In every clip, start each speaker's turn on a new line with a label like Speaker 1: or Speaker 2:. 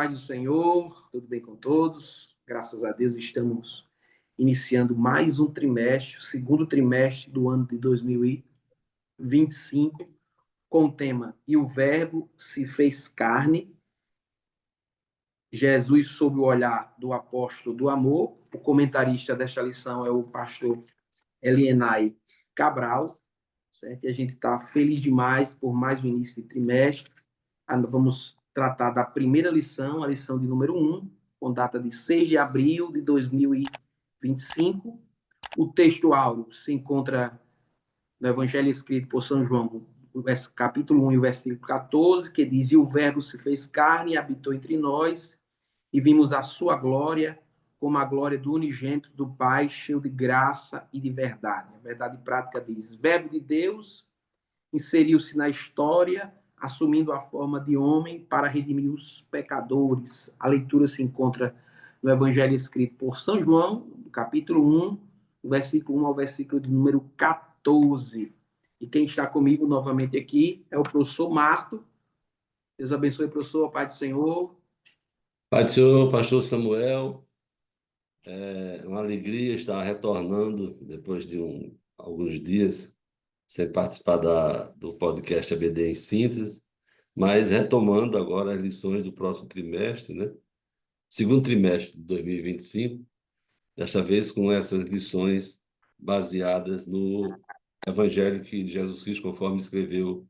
Speaker 1: Paz do Senhor, tudo bem com todos? Graças a Deus estamos iniciando mais um trimestre, o segundo trimestre do ano de 2025, com o tema E o Verbo se fez carne, Jesus sob o olhar do apóstolo do amor. O comentarista desta lição é o pastor Elienay Cabral, certo? E a gente está feliz demais por mais um início de trimestre. Vamos tratar da primeira lição, a lição de número 1, com data de 6 de abril de 2025. O texto áureo se encontra no Evangelho escrito por São João, capítulo 1 e o versículo 14, que diz: E o Verbo se fez carne e habitou entre nós, e vimos a sua glória, como a glória do unigênito do Pai, cheio de graça e de verdade. A verdade prática diz: Verbo de Deus inseriu-se na história, assumindo a forma de homem para redimir os pecadores. A leitura se encontra no Evangelho escrito por São João, capítulo 1, versículo 1 ao versículo de número 14. E quem está comigo novamente aqui é o professor Marto. Deus abençoe, professor, Pai do Senhor.
Speaker 2: Pai do Senhor, pastor Samuel, é uma alegria estar retornando depois de alguns dias sem participar do podcast ABD em síntese, mas retomando agora as lições do próximo trimestre, né? Segundo trimestre de 2025, desta vez com essas lições baseadas no Evangelho que Jesus Cristo, conforme escreveu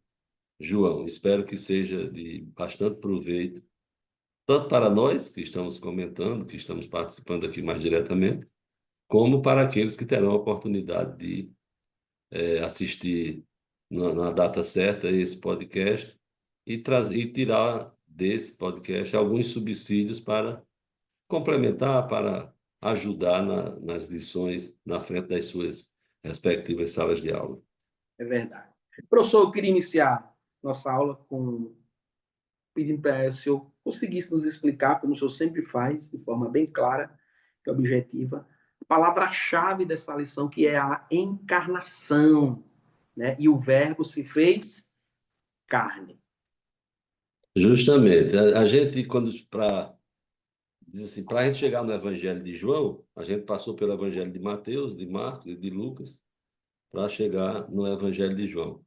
Speaker 2: João. Espero que seja de bastante proveito tanto para nós que estamos comentando, que estamos participando aqui mais diretamente, como para aqueles que terão a oportunidade de assistir na data certa esse podcast e tirar desse podcast alguns subsídios para complementar, para ajudar nas lições na frente das suas respectivas salas de aula.
Speaker 1: É verdade. Professor, eu queria iniciar nossa aula pedindo para o senhor conseguisse nos explicar, como o senhor sempre faz, de forma bem clara e objetiva, a palavra-chave dessa lição, que é a encarnação, né? E o Verbo se fez carne.
Speaker 2: Justamente. A gente, diz assim, para a gente chegar no Evangelho de João, a gente passou pelo Evangelho de Mateus, de Marcos e de Lucas, para chegar no Evangelho de João.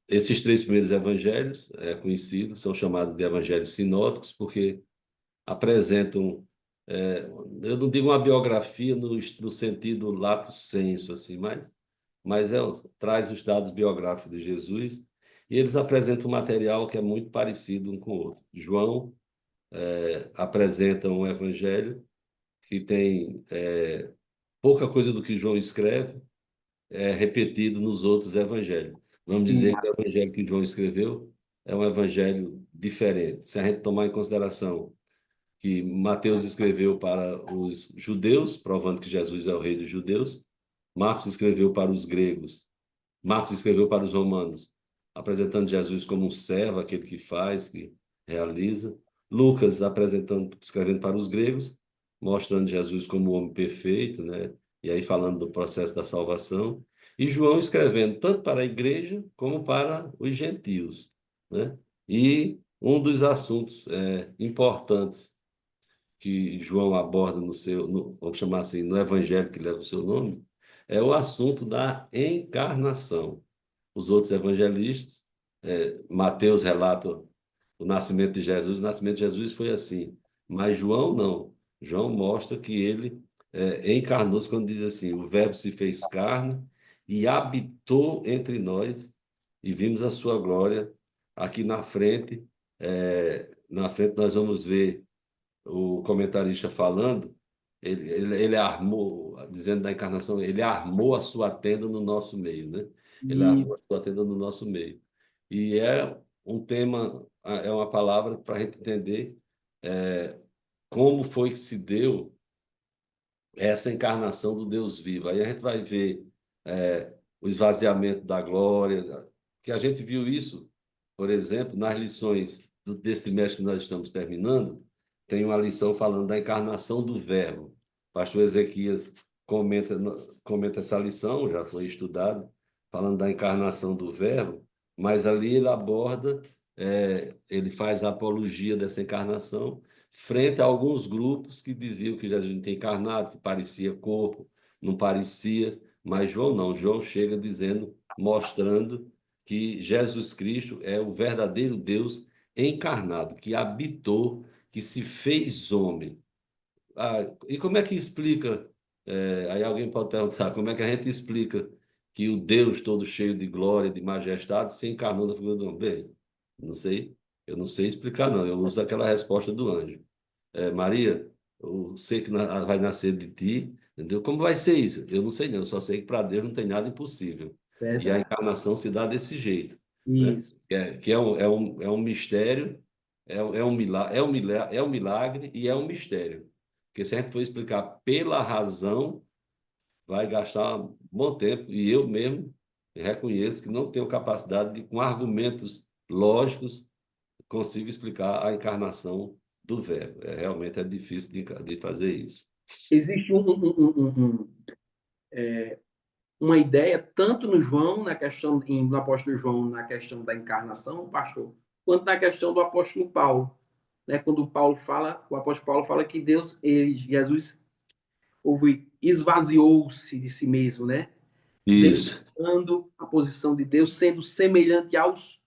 Speaker 2: Esses três primeiros evangelhos conhecidos são chamados de evangelhos sinóticos, porque apresentam, eu não digo uma biografia no sentido lato sensu, assim, mas traz os dados biográficos de Jesus, e eles apresentam um material que é muito parecido um com o outro. João apresenta um evangelho que tem pouca coisa do que João escreve repetido nos outros evangelhos. Vamos dizer que o evangelho que João escreveu é um evangelho diferente. Se a gente tomar em consideração que Mateus escreveu para os judeus, provando que Jesus é o rei dos judeus, Marcos escreveu para os gregos, Marcos escreveu para os romanos, apresentando Jesus como um servo, aquele que faz, que realiza. Lucas escrevendo para os gregos, mostrando Jesus como o homem perfeito, né? E aí falando do processo da salvação. E João escrevendo tanto para a igreja como para os gentios, né? E um dos assuntos importantes que João aborda vamos chamar assim, no evangelho que leva o seu nome, é o assunto da encarnação. Os outros evangelistas, Mateus relata o nascimento de Jesus. O nascimento de Jesus foi assim, mas João não. João mostra que ele encarnou-se quando diz assim: o Verbo se fez carne e habitou entre nós e vimos a sua glória. Aqui na frente nós vamos ver o comentarista falando, ele armou, dizendo da encarnação, ele armou a sua tenda no nosso meio, né? Ele
Speaker 1: E
Speaker 2: armou a sua tenda no nosso meio. E é um tema, é uma palavra para a gente entender como foi que se deu essa encarnação do Deus vivo. Aí a gente vai ver o esvaziamento da glória, que a gente viu isso, por exemplo, nas lições desse trimestre que nós estamos terminando, tem uma lição falando da encarnação do Verbo. O pastor Ezequias comenta essa lição, já foi estudado, falando da encarnação do Verbo, mas ali ele aborda ele faz a apologia dessa encarnação frente a alguns grupos que diziam que Jesus não tinha encarnado, que parecia corpo, não parecia, mas João não. João chega dizendo, mostrando que Jesus Cristo é o verdadeiro Deus encarnado, que habitou, que se fez homem. E como é que explica? Aí alguém pode perguntar, como é que a gente explica que o Deus todo cheio de glória, de majestade, se encarnou na figura do homem? Bem, não sei, eu não sei explicar, não. Eu uso aquela resposta do anjo. Maria, eu sei que vai nascer de ti, entendeu? Como vai ser isso? Eu não sei, não. Eu só sei que para Deus não tem nada impossível. E a
Speaker 1: Verdade.
Speaker 2: encarnação se dá desse jeito, né?
Speaker 1: Isso.
Speaker 2: Que é um mistério, é um milagre e é um mistério. Porque se a gente for explicar pela razão, vai gastar um bom tempo. E eu mesmo reconheço que não tenho capacidade de, com argumentos lógicos, consigo explicar a encarnação do Verbo. Realmente é difícil de fazer isso.
Speaker 1: Existe uma ideia, tanto no João, na questão, no apóstolo João, na questão da encarnação, pastor, quanto na questão do apóstolo Paulo. Né? Quando Paulo fala, o apóstolo Paulo fala que Jesus, esvaziou-se de si mesmo, né?
Speaker 2: Isso,
Speaker 1: Deixando a posição de Deus, sendo semelhante aos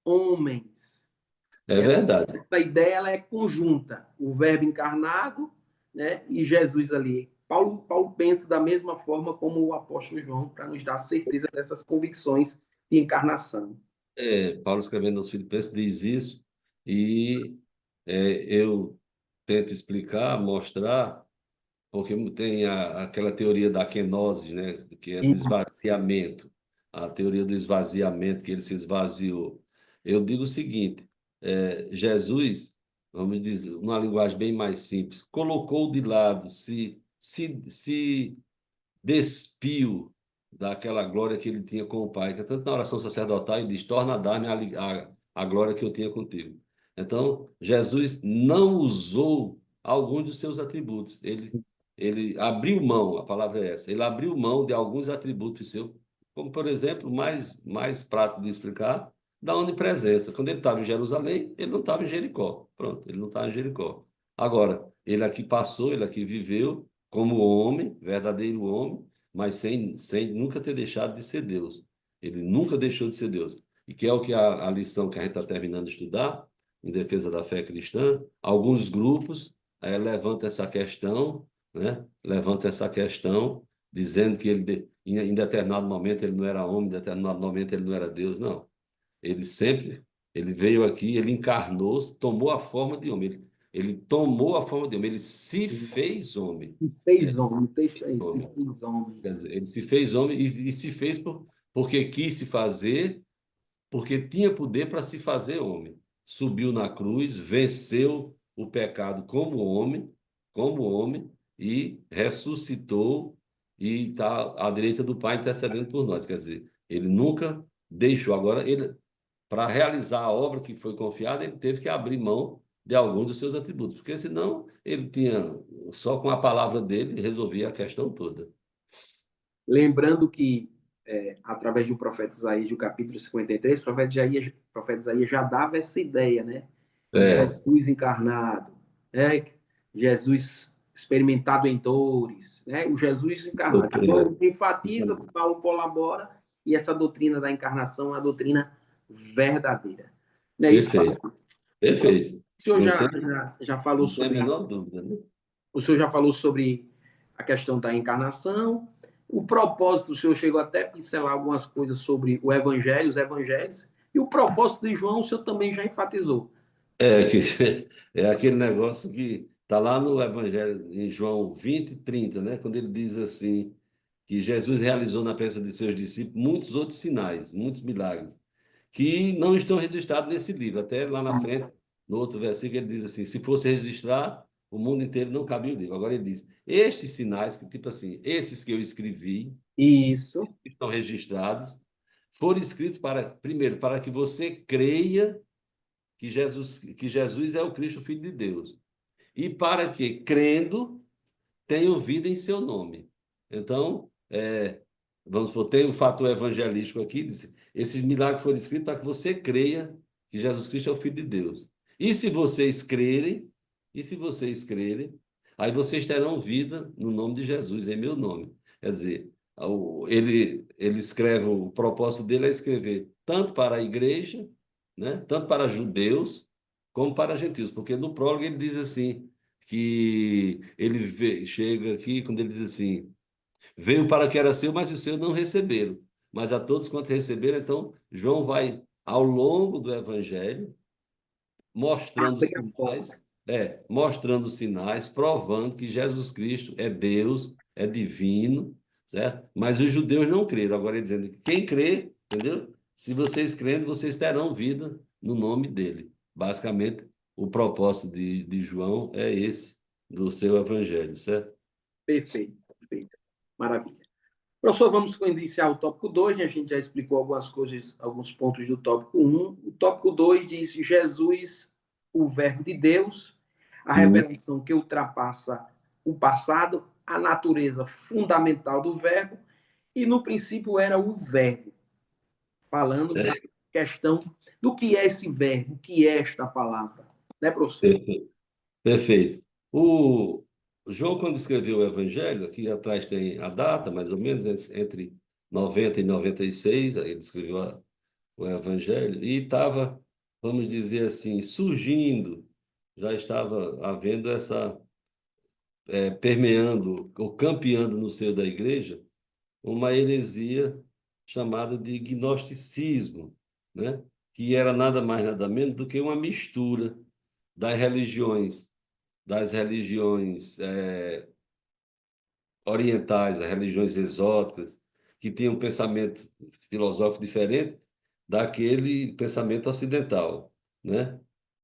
Speaker 1: homens.
Speaker 2: é verdade.
Speaker 1: Essa ideia ela é conjunta, o Verbo encarnado, né, e Jesus ali. Paulo pensa da mesma forma como o apóstolo João, para nos dar certeza dessas convicções de encarnação.
Speaker 2: Paulo escrevendo aos Filipenses diz isso, e eu tento explicar, mostrar, porque tem aquela teoria da kenosis, né, que é do esvaziamento, a teoria do esvaziamento, que ele se esvaziou. Eu digo o seguinte: Jesus, vamos dizer, numa linguagem bem mais simples, colocou de lado, se despiu daquela glória que ele tinha com o Pai, que é tanto na oração sacerdotal ele diz: torna a dar-me a glória que eu tinha contigo. Então, Jesus não usou alguns dos seus atributos. Ele abriu mão, a palavra é essa, ele abriu mão de alguns atributos seus, como, por exemplo, mais prático de explicar, da onipresença. Quando ele estava em Jerusalém, ele não estava em Jericó. Pronto, ele não estava em Jericó. Agora, ele aqui passou, ele aqui viveu como homem, verdadeiro homem, mas sem nunca ter deixado de ser Deus. Ele nunca deixou de ser Deus. E que é o que a lição que a gente está terminando de estudar, em defesa da fé cristã, alguns grupos levantam essa questão, né? Levantam essa questão, dizendo que em determinado momento ele não era homem, em determinado momento ele não era Deus. Não. Ele sempre, ele veio aqui, ele encarnou, tomou a forma de homem. Ele tomou a forma de homem, ele se fez homem.
Speaker 1: Se fez homem, deixa aí, se
Speaker 2: Homem.
Speaker 1: fez homem.
Speaker 2: Quer dizer, ele se fez homem e se fez porque quis se fazer, porque tinha poder para se fazer homem. Subiu na cruz, venceu o pecado como homem, e ressuscitou e está à direita do Pai intercedendo por nós. Quer dizer, ele nunca deixou. Agora, ele, para realizar a obra que foi confiada, ele teve que abrir mão de alguns dos seus atributos, porque senão ele tinha, só com a palavra dele, resolvia a questão toda.
Speaker 1: Lembrando que, através do profeta Isaías, do capítulo 53, o profeta Isaías já dava essa ideia, né?
Speaker 2: É,
Speaker 1: Jesus encarnado, né? Jesus experimentado em dores, né? O Jesus encarnado.
Speaker 2: doutrina.
Speaker 1: Paulo enfatiza, Paulo colabora, e essa doutrina da encarnação é uma doutrina verdadeira. Não é isso,
Speaker 2: Perfeito,
Speaker 1: pastor?
Speaker 2: perfeito.
Speaker 1: O senhor
Speaker 2: Não
Speaker 1: já,
Speaker 2: tem,
Speaker 1: já, já falou
Speaker 2: não tem a
Speaker 1: sobre
Speaker 2: menor dúvida, né?
Speaker 1: o senhor já falou sobre a questão da encarnação. O propósito, o senhor chegou até a pincelar algumas coisas sobre o evangelho, os evangelhos, e o propósito de João, o senhor também já enfatizou.
Speaker 2: É aquele negócio que está lá no Evangelho, em João 20:30, né? Quando ele diz assim, que Jesus realizou na presença de seus discípulos muitos outros sinais, muitos milagres, que não estão registrados nesse livro. Até lá na frente, no outro versículo, ele diz assim: se fosse registrar, o mundo inteiro não cabia o livro. Agora ele diz: estes sinais, que tipo assim, esses que eu escrevi,
Speaker 1: Isso,
Speaker 2: estão registrados, foram escritos primeiro, para que você creia que Jesus é o Cristo, Filho de Deus, e para que, crendo, tenham vida em seu nome. Então, vamos supor, tem o fator evangelístico aqui, diz, esses milagres foram escritos para que você creia que Jesus Cristo é o Filho de Deus. E se vocês crerem, e se vocês crerem, aí vocês terão vida no nome de Jesus, em meu nome. Quer dizer, ele escreve, o propósito dele é escrever tanto para a igreja, né, tanto para judeus, como para gentios, porque no prólogo ele diz assim, que chega aqui, quando ele diz assim, veio para que era seu, mas os seus não receberam. Mas a todos quantos receberam, então, João vai, ao longo do evangelho, mostrando
Speaker 1: Abre a
Speaker 2: sinais,
Speaker 1: porta.
Speaker 2: mostrando sinais, provando que Jesus Cristo é Deus, é divino, certo? Mas os judeus não creram. Agora ele dizendo que quem crê, entendeu? Se vocês crendo, vocês terão vida no nome dele. Basicamente, o propósito de João é esse, do seu evangelho, certo?
Speaker 1: Perfeito, perfeito. Maravilha. Professor, vamos iniciar o tópico 2. A gente já explicou algumas coisas, alguns pontos do tópico 1. O tópico 2 diz Jesus, o Verbo de Deus, a revelação que ultrapassa o passado, a natureza fundamental do Verbo, e no princípio era o Verbo, falando da questão do que é esse Verbo, o que é esta palavra. Né, professor?
Speaker 2: Perfeito. Perfeito. O João, quando escreveu o Evangelho, aqui atrás tem a data, mais ou menos, entre 90 e 96, aí ele escreveu o Evangelho, e estava, vamos dizer assim, surgindo, já estava havendo essa, permeando, ou campeando no seio da igreja, uma heresia chamada de gnosticismo, né? Que era nada mais, nada menos do que uma mistura das religiões orientais, as religiões exóticas, que tinham um pensamento filosófico diferente daquele pensamento ocidental, né?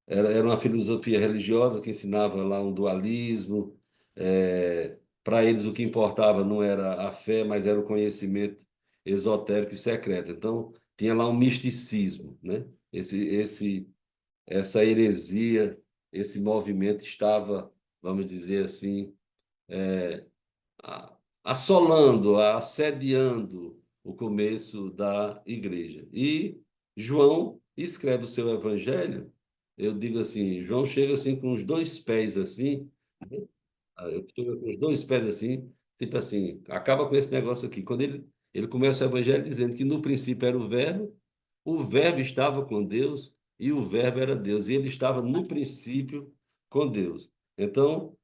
Speaker 2: Era uma filosofia religiosa que ensinava lá um dualismo. Para eles, o que importava não era a fé, mas era o conhecimento esotérico e secreto. Então, tinha lá um misticismo, né? Essa heresia, esse movimento estava, vamos dizer assim, assolando, assediando o começo da igreja. E João escreve o seu evangelho, eu digo assim, João chega assim com os dois pés assim, né? Chega com os dois pés assim, tipo assim, acaba com esse negócio aqui. Quando ele começa o evangelho dizendo que no princípio era o verbo estava com Deus e o verbo era Deus, e ele estava no princípio com Deus. Então,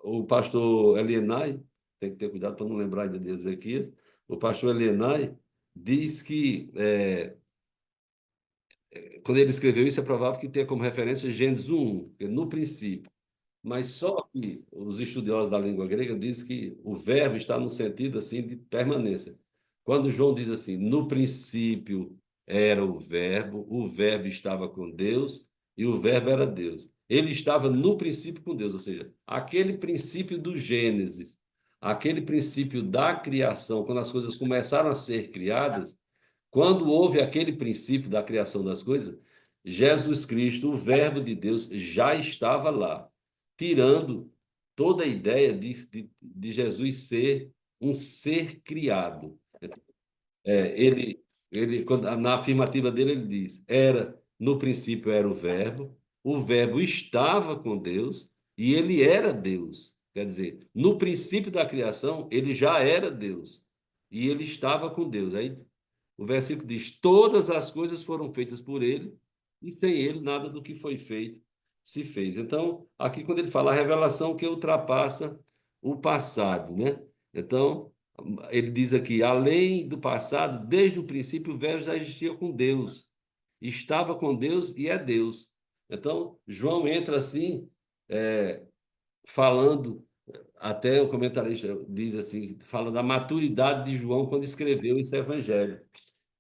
Speaker 2: o pastor Elienay, tem que ter cuidado para não lembrar de Ezequias, o pastor Elienay diz que, quando ele escreveu isso, é provável que tenha como referência Gênesis 1, que é no princípio. Mas só que os estudiosos da língua grega dizem que o verbo está no sentido assim de permanência. Quando João diz assim, no princípio era o verbo estava com Deus e o verbo era Deus. Ele estava no princípio com Deus, ou seja, aquele princípio do Gênesis, aquele princípio da criação, quando as coisas começaram a ser criadas, quando houve aquele princípio da criação das coisas, Jesus Cristo, o Verbo de Deus, já estava lá, tirando toda a ideia de Jesus ser um ser criado. Na afirmativa dele, ele diz: no princípio era o Verbo estava com Deus e ele era Deus. Quer dizer, no princípio da criação, ele já era Deus e ele estava com Deus. Aí o versículo diz: todas as coisas foram feitas por ele, e sem ele nada do que foi feito se fez. Então, aqui, quando ele fala a revelação que ultrapassa o passado, né? Então, ele diz aqui: além do passado, desde o princípio, o Verbo já existia com Deus, estava com Deus e é Deus. Então, João entra assim, falando. Até o comentarista diz assim, fala da maturidade de João quando escreveu esse evangelho.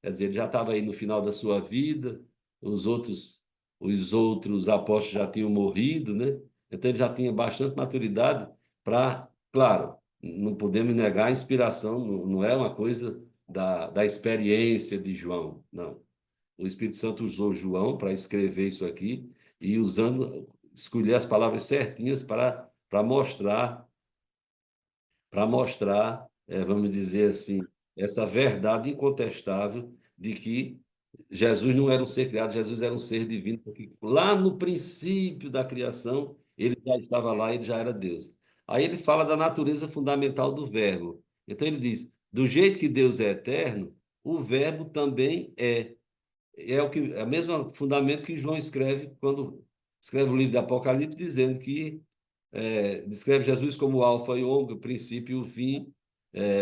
Speaker 2: Quer dizer, ele já estava aí no final da sua vida, os outros, os outros apóstolos já tinham morrido, né? Então ele já tinha bastante maturidade para, claro, não podemos negar a inspiração, não é uma coisa da experiência de João, não. O Espírito Santo usou João para escrever isso aqui e escolher as palavras certinhas para mostrar, vamos dizer assim, essa verdade incontestável de que Jesus não era um ser criado, Jesus era um ser divino, porque lá no princípio da criação, ele já estava lá, ele já era Deus. Aí ele fala da natureza fundamental do Verbo. Então ele diz: do jeito que Deus é eterno, o Verbo também é. É o mesmo fundamento que João escreve quando escreve o livro do Apocalipse, dizendo que descreve Jesus como o Alfa e o Ômega, o princípio e o fim,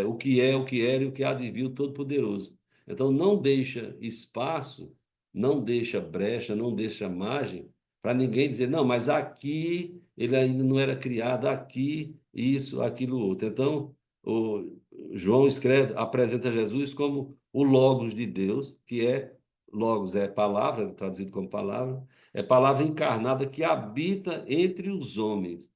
Speaker 2: o que é, o que era e o que há de vir, o Todo-Poderoso. Então, não deixa espaço, não deixa brecha, não deixa margem para ninguém dizer, não, mas aqui ele ainda não era criado, aqui isso, aquilo, outro. Então, o João escreve, apresenta Jesus como o Logos de Deus, que é, Logos é palavra, traduzido como palavra, é palavra encarnada que habita entre os homens.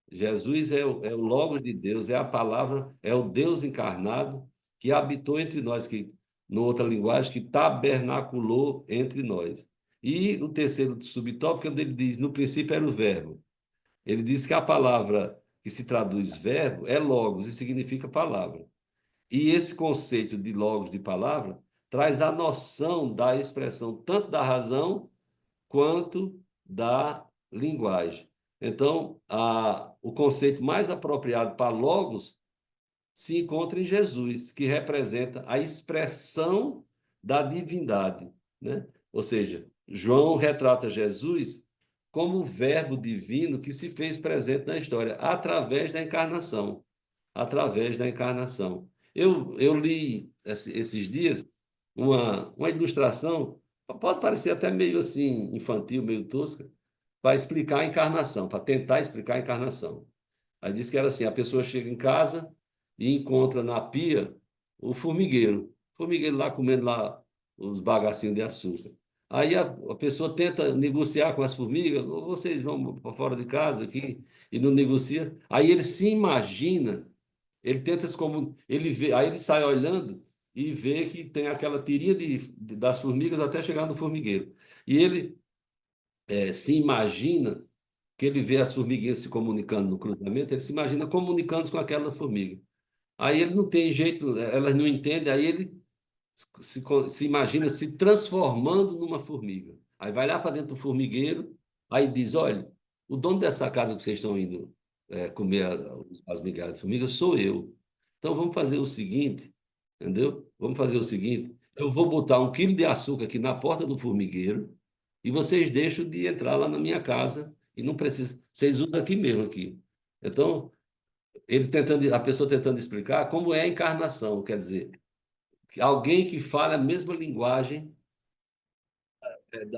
Speaker 2: Jesus é o Logos de Deus, é a palavra, é o Deus encarnado que habitou entre nós, que, numa outra linguagem, que tabernaculou entre nós. E o terceiro subtópico, quando ele diz, no princípio era o verbo. Ele diz que a palavra que se traduz verbo é logos e significa palavra. E esse conceito de logos, de palavra, traz a noção da expressão tanto da razão quanto da linguagem. Então, o conceito mais apropriado para logos se encontra em Jesus, que representa a expressão da divindade, né? Ou seja, João retrata Jesus como o verbo divino que se fez presente na história através da encarnação, através da encarnação. Eu li esses dias uma ilustração, pode parecer até meio assim infantil, meio tosca, para explicar a encarnação, para tentar explicar a encarnação. Aí disse que era assim: a pessoa chega em casa e encontra na pia o formigueiro lá comendo lá os bagacinhos de açúcar. Aí a pessoa tenta negociar com as formigas, ou vocês vão para fora de casa aqui e não negocia. Aí ele se imagina, ele tenta se como ele vê, aí ele sai olhando e vê que tem aquela tirinha das formigas até chegar no formigueiro. E ele se imagina que ele vê as formiguinhas se comunicando no cruzamento, ele se imagina comunicando com aquela formiga. Aí ele não tem jeito, elas não entendem, aí ele se imagina se transformando numa formiga. Aí vai lá para dentro do formigueiro, aí diz: olha, o dono dessa casa que vocês estão indo comer as migalhas de formiga sou eu. Então vamos fazer o seguinte, entendeu? Vamos fazer o seguinte: eu vou botar 1 quilo de açúcar aqui na porta do formigueiro e vocês deixam de entrar lá na minha casa e não precisa. Vocês usam aqui mesmo aqui. Então, a pessoa tentando explicar como é a encarnação, quer dizer, alguém que fala a mesma linguagem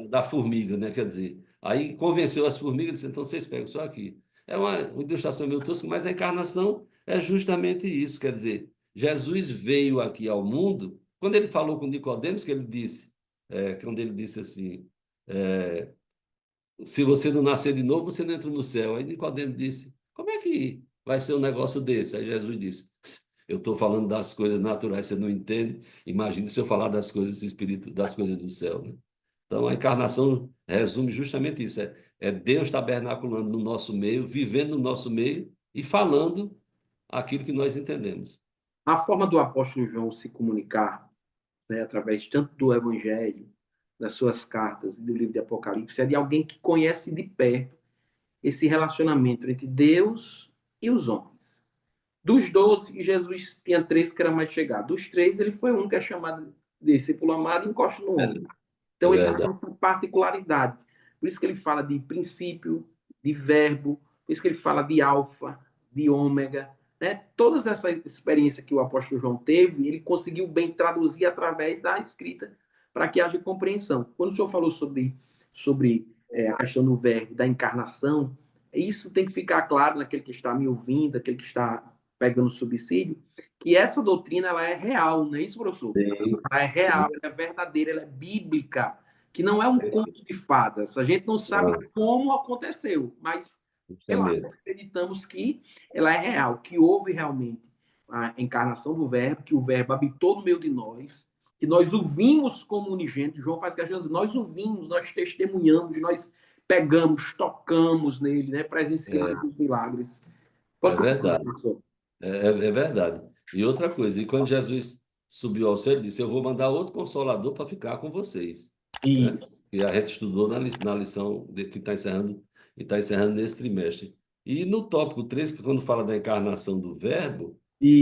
Speaker 2: da formiga, né? Quer dizer, aí convenceu as formigas e disse: então vocês pegam só aqui. É uma ilustração meio tosca, mas a encarnação é justamente isso. Quer dizer, Jesus veio aqui ao mundo, quando ele falou com Nicodemos, que ele disse, quando ele disse assim, é, se você não nascer de novo, você não entra no céu. Aí Nicodemo disse: como é que vai ser um negócio desse? Aí Jesus disse: eu estou falando das coisas naturais, você não entende? Imagine se eu falar das coisas do espírito, das coisas do céu, né? Então a encarnação resume justamente isso: é Deus tabernaculando no nosso meio, vivendo no nosso meio e falando aquilo que nós entendemos.
Speaker 1: A forma do apóstolo João se comunicar, né, através tanto do Evangelho, das suas cartas e do livro de Apocalipse, é de alguém que conhece de perto esse relacionamento entre Deus e os homens. Dos 12, Jesus tinha 3 que era mais chegado. Dos 3, ele foi um que é chamado de discípulo amado e encosta no
Speaker 2: É,
Speaker 1: ombro.
Speaker 2: é
Speaker 1: Então, ele tem
Speaker 2: verdade.
Speaker 1: essa particularidade. Por isso que ele fala de princípio, de verbo, por isso que ele fala de alfa, de ômega. Né? Todas essa experiência que o apóstolo João teve, ele conseguiu bem traduzir através da escrita para que haja compreensão. Quando o senhor falou sobre a questão do verbo, da encarnação, isso tem que ficar claro naquele que está me ouvindo, aquele que está pegando subsídio, que essa doutrina ela é real, não é isso, professor?
Speaker 2: Sim,
Speaker 1: Ela é real,
Speaker 2: sim.
Speaker 1: ela é verdadeira, ela é bíblica, que não é um conto de fadas. A gente não sabe
Speaker 2: Não,
Speaker 1: como aconteceu, mas pela fé
Speaker 2: justamente.
Speaker 1: acreditamos que ela é real, que houve realmente a encarnação do Verbo, que o Verbo habitou no meio de nós, que nós o vimos como unigênito. João faz questão de dizer, nós o vimos, nós testemunhamos, nós pegamos, tocamos nele, né?
Speaker 2: É,
Speaker 1: Presenciamos os milagres.
Speaker 2: é
Speaker 1: Pode continuar,
Speaker 2: verdade.
Speaker 1: professor.
Speaker 2: É verdade. E outra coisa, e quando Jesus subiu ao céu e disse: Eu vou mandar outro consolador para ficar com vocês. Né?
Speaker 1: Isso.
Speaker 2: E a gente estudou na lição que está encerrando nesse trimestre. E no tópico 3, que quando fala da encarnação do Verbo,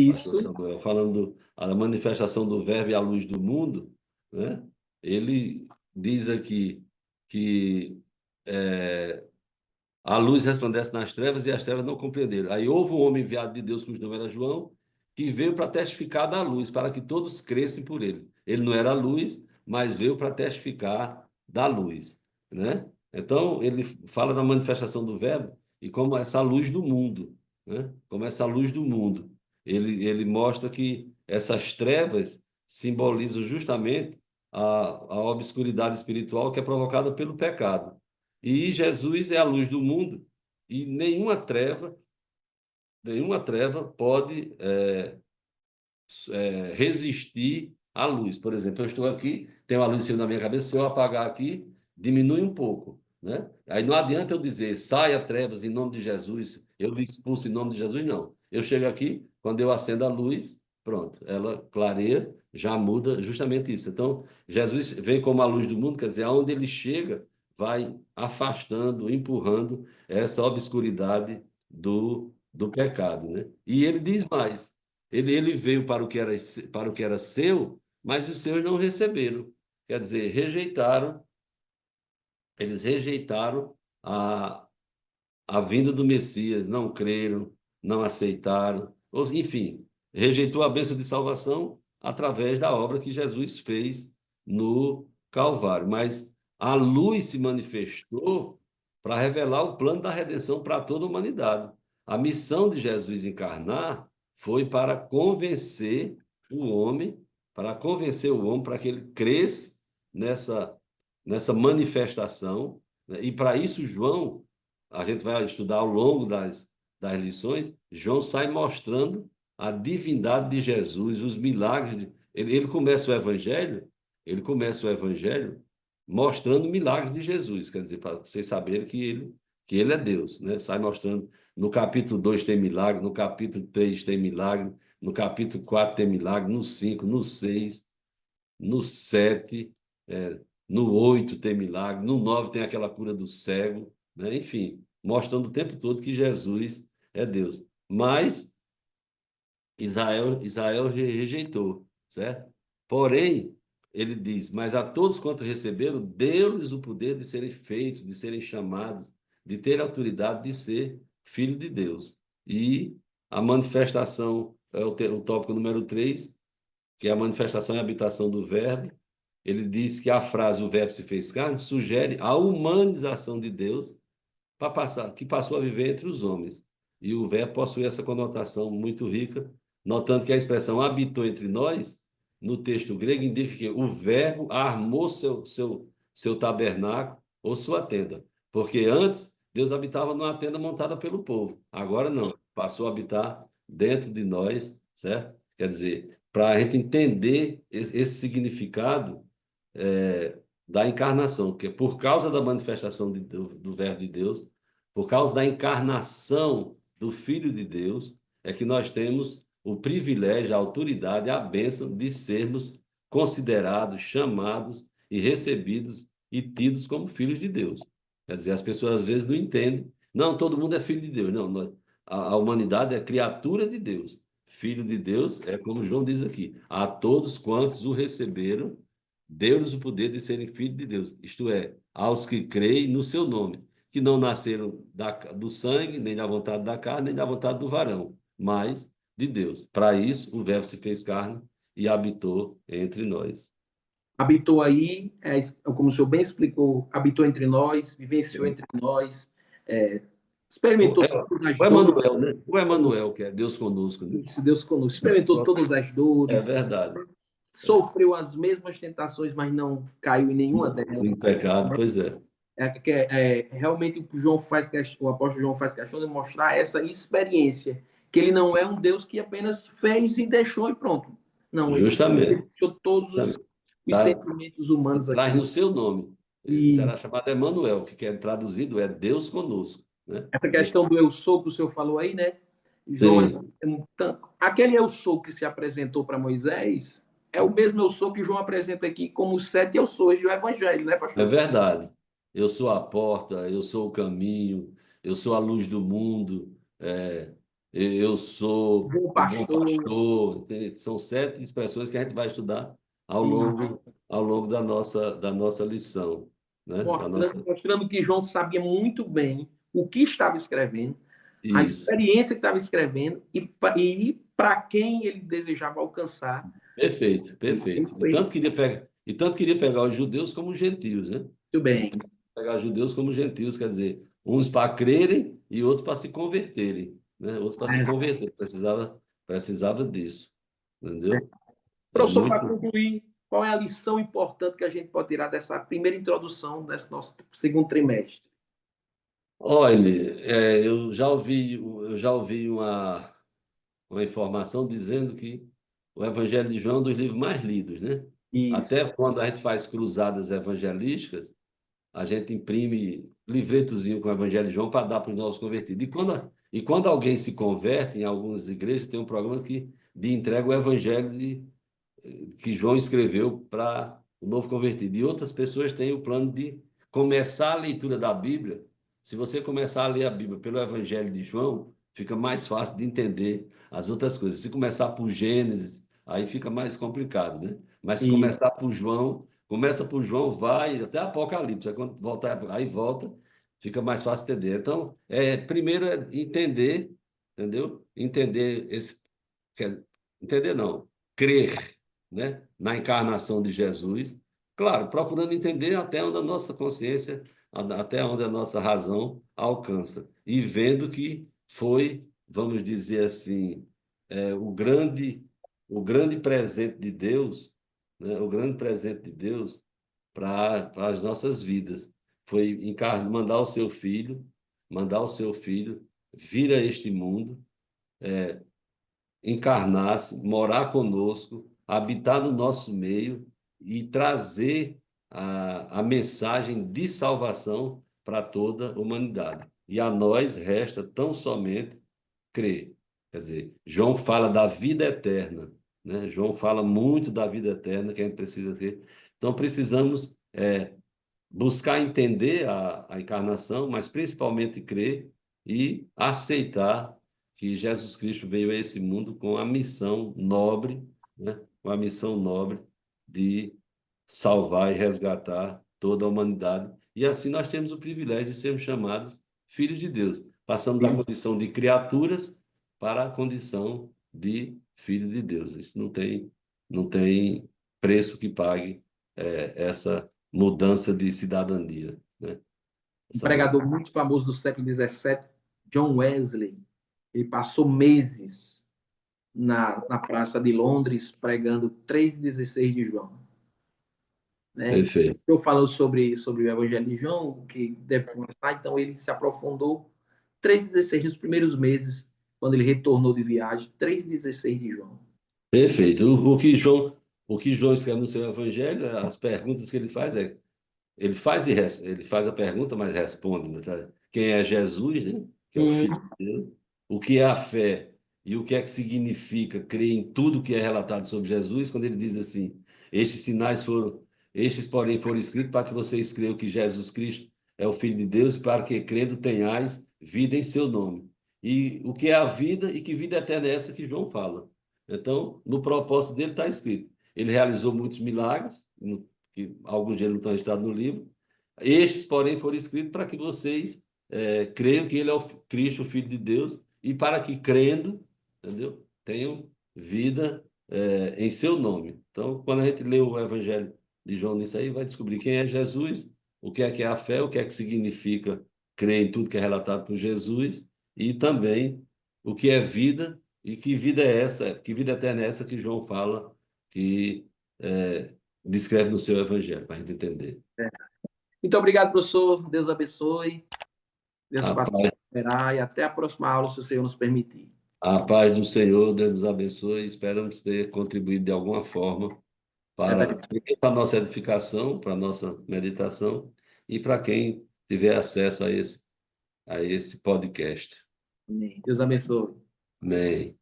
Speaker 2: pastor
Speaker 1: Isso.
Speaker 2: Samuel, falando a manifestação do Verbo e a luz do mundo, né? Ele diz aqui que a luz resplandece nas trevas e as trevas não compreenderam. Aí houve um homem enviado de Deus, cujo nome era João, que veio para testificar da luz, para que todos crescem por ele. Ele não era a luz, mas veio para testificar da luz, né? Então, ele fala da manifestação do Verbo e como essa luz do mundo, né? Como essa luz do mundo. Ele mostra que essas trevas simbolizam justamente a obscuridade espiritual que é provocada pelo pecado. E Jesus é a luz do mundo e nenhuma treva pode resistir à luz. Por exemplo, eu estou aqui, tenho a luz em cima da minha cabeça, se eu apagar aqui, diminui um pouco, né? Aí não adianta eu dizer, saia trevas em nome de Jesus, eu lhe expulso em nome de Jesus, não. Eu chego aqui, quando eu acendo a luz, pronto, ela clareia, já muda justamente isso. Então, Jesus vem como a luz do mundo, quer dizer, aonde ele chega, vai afastando, empurrando essa obscuridade do pecado, né? E ele diz mais, ele veio para o que era seu, mas os seus não receberam. Quer dizer, eles rejeitaram a vinda do Messias, não creram, não aceitaram, enfim, rejeitou a bênção de salvação através da obra que Jesus fez no Calvário. Mas a luz se manifestou para revelar o plano da redenção para toda a humanidade. A missão de Jesus encarnar foi para convencer o homem para que ele cresça nessa manifestação, né? E para isso, João, a gente vai estudar ao longo das lições, João sai mostrando a divindade de Jesus, os milagres. Ele começa o evangelho mostrando milagres de Jesus, quer dizer, para vocês saberem que ele é Deus, né? Sai mostrando, no capítulo 2 tem milagre, no capítulo 3 tem milagre, no capítulo 4 tem milagre, no 5, no 6, no 7, no 8 tem milagre, no 9 tem aquela cura do cego, né? Enfim, mostrando o tempo todo que Jesus é Deus. Mas Israel rejeitou, certo? Porém, ele diz: Mas a todos quanto receberam, deu-lhes o poder de serem feitos, de serem chamados, de ter autoridade de ser filho de Deus. E a manifestação, é o tópico número 3, que é a manifestação e habitação do Verbo. Ele diz que a frase "o Verbo se fez carne" sugere a humanização de Deus que passou a viver entre os homens. E o Verbo possui essa conotação muito rica, notando que a expressão "habitou entre nós", no texto grego, indica que o Verbo armou seu tabernáculo ou sua tenda. Porque antes, Deus habitava numa tenda montada pelo povo. Agora não, passou a habitar dentro de nós, certo? Quer dizer, para a gente entender esse significado da encarnação, que é por causa da manifestação do Verbo de Deus, por causa da encarnação do Filho de Deus, é que nós temos o privilégio, a autoridade, a bênção de sermos considerados, chamados e recebidos e tidos como filhos de Deus. Quer dizer, as pessoas às vezes não entendem. Não, todo mundo é filho de Deus. Não, a humanidade é criatura de Deus. Filho de Deus é como João diz aqui: a todos quantos o receberam, deu-lhes o poder de serem filhos de Deus, isto é, aos que creem no seu nome, que não nasceram do sangue, nem da vontade da carne, nem da vontade do varão, mas de Deus. Para isso, o Verbo se fez carne e habitou entre nós.
Speaker 1: Habitou aí, como o senhor bem explicou, habitou entre nós, vivenciou entre nós, é,
Speaker 2: O,
Speaker 1: experimentou
Speaker 2: é,
Speaker 1: todas as
Speaker 2: o
Speaker 1: dores,
Speaker 2: Emanuel, né? O Emanuel, que é Deus conosco, né?
Speaker 1: se Deus conosco, experimentou todas as
Speaker 2: É
Speaker 1: dores,
Speaker 2: verdade.
Speaker 1: sofreu as mesmas tentações, mas não caiu em nenhuma delas.
Speaker 2: Em pecado, pois é.
Speaker 1: Realmente o apóstolo João faz questão de mostrar essa experiência, que ele não é um Deus que apenas fez e deixou e pronto. Não, ele
Speaker 2: Justamente.
Speaker 1: vivenciou todos os
Speaker 2: Tá,
Speaker 1: sentimentos humanos
Speaker 2: traz
Speaker 1: aqui.
Speaker 2: no seu nome. Ele
Speaker 1: E
Speaker 2: será chamado Emanuel, que é traduzido é Deus conosco, né?
Speaker 1: essa questão do eu sou que o senhor falou aí, né? João,
Speaker 2: Sim,
Speaker 1: aquele eu sou que se apresentou para Moisés, é o mesmo eu sou que João apresenta aqui como os 7 eu sou do Evangelho, né,
Speaker 2: É
Speaker 1: pastor?
Speaker 2: verdade. Eu sou a porta, eu sou o caminho, eu sou a luz do mundo, eu sou
Speaker 1: Bom
Speaker 2: o bom
Speaker 1: pastor.
Speaker 2: pastor. Entende? São 7 expressões que a gente vai estudar
Speaker 1: Isso.
Speaker 2: ao longo da nossa lição, né? Da
Speaker 1: Mostrando,
Speaker 2: nossa...
Speaker 1: mostrando que João sabia muito bem o que estava escrevendo, a
Speaker 2: Isso.
Speaker 1: experiência que estava escrevendo e para quem ele desejava alcançar.
Speaker 2: Perfeito,
Speaker 1: Ele
Speaker 2: perfeito.
Speaker 1: foi
Speaker 2: E tanto queria pegar os judeus como os gentios, né?
Speaker 1: muito
Speaker 2: Ele
Speaker 1: bem.
Speaker 2: queria pegar judeus como gentios, quer dizer, uns para crerem e outros para se converterem, né? Outros para se
Speaker 1: É.
Speaker 2: converter. Precisava disso, entendeu? É
Speaker 1: Professor, para
Speaker 2: muito.
Speaker 1: concluir, qual é a lição importante que a gente pode tirar dessa primeira introdução desse nosso segundo trimestre?
Speaker 2: Olha, eu já ouvi uma informação dizendo que o Evangelho de João é um dos livros mais lidos, né?
Speaker 1: Isso.
Speaker 2: Até quando a gente faz cruzadas evangelísticas, a gente imprime livretozinho com o Evangelho de João para dar para os novos convertidos. E quando alguém se converte, em algumas igrejas, tem um programa de entrega o Evangelho que João escreveu para o novo convertido. E outras pessoas têm o plano de começar a leitura da Bíblia. Se você começar a ler a Bíblia pelo Evangelho de João, fica mais fácil de entender as outras coisas. Se começar por Gênesis, aí fica mais complicado, né? Mas se
Speaker 1: Isso.
Speaker 2: começar por João, começa por João, vai até Apocalipse. Aí quando voltar, aí volta, fica mais fácil entender. Então, primeiro é entender, entendeu? Entender entender não, crer, né, na encarnação de Jesus, claro, procurando entender até onde a nossa consciência, até onde a nossa razão alcança, e vendo que foi, vamos dizer assim, o grande presente de Deus, né, o grande presente de Deus para as nossas vidas. Foi mandar o seu filho vir a este mundo, encarnar-se, morar conosco, habitar no nosso meio e trazer a mensagem de salvação para toda a humanidade. E a nós resta tão somente crer. Quer dizer, João fala da vida eterna, né? João fala muito da vida eterna que a gente precisa ter. Então, precisamos buscar entender a encarnação, mas principalmente crer e aceitar que Jesus Cristo veio a esse mundo com a missão nobre, né? Com a missão nobre de salvar e resgatar toda a humanidade. E assim nós temos o privilégio de sermos chamados filhos de Deus. Passamos da condição de criaturas para a condição de filho de Deus. Isso não tem preço que pague essa mudança de cidadania, né?
Speaker 1: Um
Speaker 2: Essa mudança.
Speaker 1: pregador muito famoso do século XVII, John Wesley, ele passou meses na Praça de Londres pregando 3,16 de João. Né?
Speaker 2: Perfeito.
Speaker 1: Eu falo sobre o Evangelho de João, que deve começar, então ele se aprofundou 3,16 nos primeiros meses, quando ele retornou de viagem, 3,16 de João.
Speaker 2: Perfeito. O que João escreve no seu evangelho, as perguntas que ele faz ele faz a pergunta, mas responde, né, tá? Quem é Jesus, né? Que é o Filho
Speaker 1: Hum,
Speaker 2: de Deus. O que é a fé e o que é que significa crer em tudo que é relatado sobre Jesus, quando ele diz assim: estes sinais foram, estes, porém, foram escritos para que vocês creiam que Jesus Cristo é o Filho de Deus e para que, crendo, tenhais vida em seu nome. E o que é a vida e que vida eterna é essa que João fala. Então, no propósito dele está escrito. Ele realizou muitos milagres, que alguns deles não estão registrados no livro. Estes, porém, foram escritos para que vocês creiam que ele é o Cristo, o Filho de Deus, e para que, crendo, entendeu? Tenham vida em seu nome. Então, quando a gente lê o Evangelho de João nisso aí, vai descobrir quem é Jesus, o que é a fé, o que é que significa crer em tudo que é relatado por Jesus, e também o que é vida e que vida é essa, que vida eterna é essa que João fala, que descreve no seu Evangelho, para a gente entender.
Speaker 1: Muito obrigado, professor. Deus abençoe. Deus
Speaker 2: A
Speaker 1: faça
Speaker 2: paz,
Speaker 1: prosperar e até a próxima aula, se o Senhor nos permitir.
Speaker 2: a paz do Senhor, Deus nos abençoe. Esperamos ter contribuído de alguma forma para a nossa edificação, para a nossa meditação e para quem tiver acesso a esse podcast.
Speaker 1: Deus abençoe.
Speaker 2: Amém.